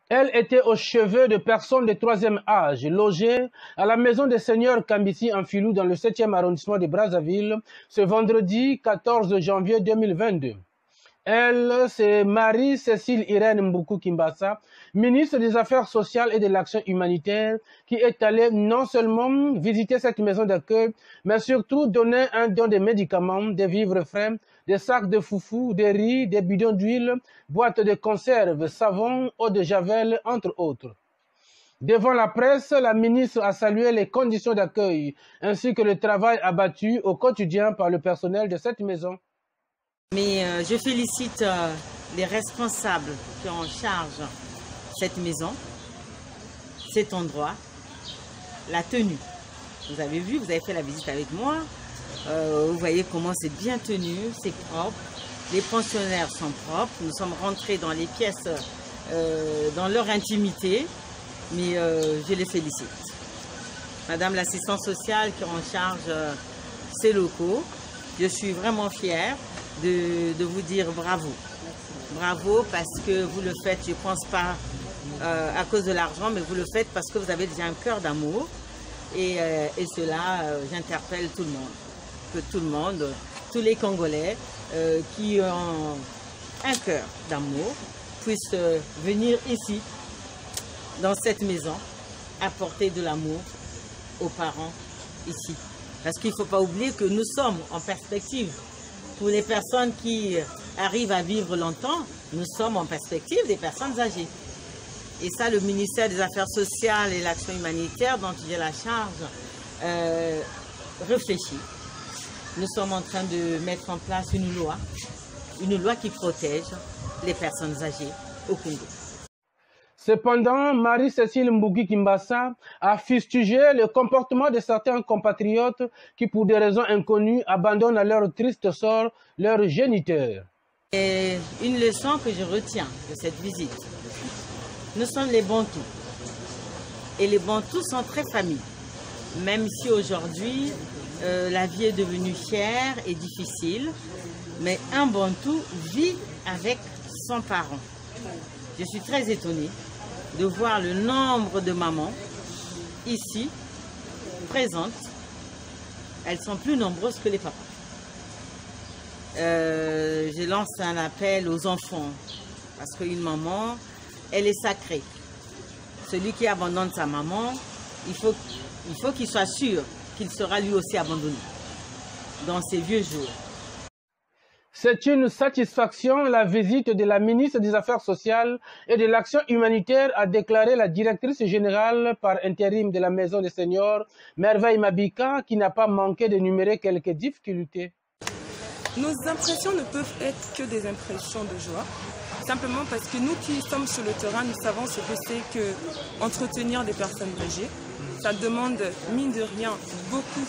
Elle était au chevet de personnes de troisième âge, logées à la maison des seigneurs Kambissi en Filou dans le 7e arrondissement de Brazzaville ce vendredi 14 janvier 2022. Elle, c'est Marie-Cécile Irène Mboukou Kimbassa, ministre des Affaires sociales et de l'Action humanitaire, qui est allée non seulement visiter cette maison d'accueil, mais surtout donner un don de médicaments, des vivres frais, des sacs de foufou, des riz, des bidons d'huile, boîtes de conserve, savon, eau de javel, entre autres. Devant la presse, la ministre a salué les conditions d'accueil ainsi que le travail abattu au quotidien par le personnel de cette maison. Mais je félicite les responsables qui ont en charge cette maison, cet endroit, la tenue. Vous avez vu, vous avez fait la visite avec moi. Vous voyez comment c'est bien tenu, c'est propre. Les pensionnaires sont propres. Nous sommes rentrés dans les pièces, dans leur intimité, mais je les félicite. Madame l'assistante sociale qui est en charge ces locaux, je suis vraiment fière de vous dire bravo. Bravo parce que vous le faites, je ne pense pas à cause de l'argent, mais vous le faites parce que vous avez déjà un cœur d'amour. Et cela, j'interpelle tout le monde. Que tout le monde, tous les Congolais qui ont un cœur d'amour puissent venir ici, dans cette maison, apporter de l'amour aux parents ici. Parce qu'il ne faut pas oublier que nous sommes en perspective. Pour les personnes qui arrivent à vivre longtemps, nous sommes en perspective des personnes âgées. Et ça, le ministère des Affaires sociales et l'Action humanitaire, dont j'ai la charge, réfléchit. Nous sommes en train de mettre en place une loi qui protège les personnes âgées au Congo. Cependant, Marie-Cécile Mboukou Kimbassa a fustigé le comportement de certains compatriotes qui, pour des raisons inconnues, abandonnent à leur triste sort leurs géniteurs. Et une leçon que je retiens de cette visite, nous sommes les Bantous. Et les Bantous sont très familles. Même si aujourd'hui, la vie est devenue chère et difficile, mais un Bantou vit avec son parent. Je suis très étonnée de voir le nombre de mamans ici, présentes. Elles sont plus nombreuses que les papas. Je lance un appel aux enfants, parce qu'une maman, elle est sacrée. Celui qui abandonne sa maman, il faut qu'il soit sûr qu'il sera lui aussi abandonné dans ses vieux jours. C'est une satisfaction la visite de la ministre des Affaires sociales et de l'Action humanitaire, a déclaré la directrice générale par intérim de la Maison des Seniors, Merveille Mabika, qui n'a pas manqué d'énumérer quelques difficultés. Nos impressions ne peuvent être que des impressions de joie, simplement parce que nous qui sommes sur le terrain, nous savons ce que c'est que entretenir des personnes âgées. Ça demande, mine de rien, beaucoup.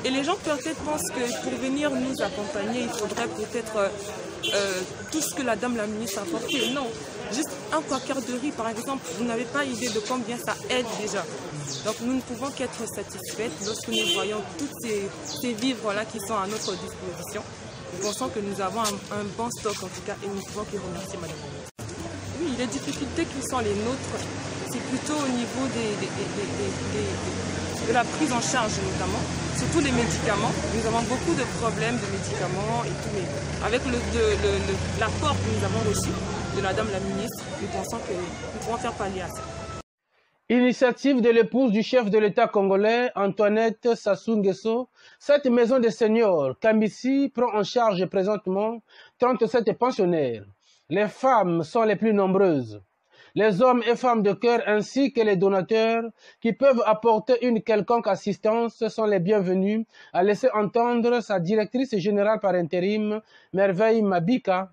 Et les gens peut-être pensent que pour venir nous accompagner, il faudrait peut-être tout ce que la dame la ministre a apporté. Non, juste un quart de riz, par exemple, vous n'avez pas idée de combien ça aide déjà. Donc nous ne pouvons qu'être satisfaites lorsque nous voyons tous ces vivres-là qui sont à notre disposition. Nous pensons que nous avons un bon stock en tout cas et nous ne pouvons que remercier Madame la ministre. Oui, les difficultés qui sont les nôtres, c'est plutôt au niveau de la prise en charge notamment, surtout les médicaments. Nous avons beaucoup de problèmes de médicaments et tout, mais avec l'apport que nous avons reçu de Madame la ministre, nous pensons que nous pourrons faire pallier à ça. Initiative de l'épouse du chef de l'État congolais, Antoinette Sassou Nguesso, cette maison des seniors, Kambissi, prend en charge présentement 37 pensionnaires. Les femmes sont les plus nombreuses. Les hommes et femmes de cœur ainsi que les donateurs qui peuvent apporter une quelconque assistance sont les bienvenus, a laissé entendre sa directrice générale par intérim, Merveille Mabika.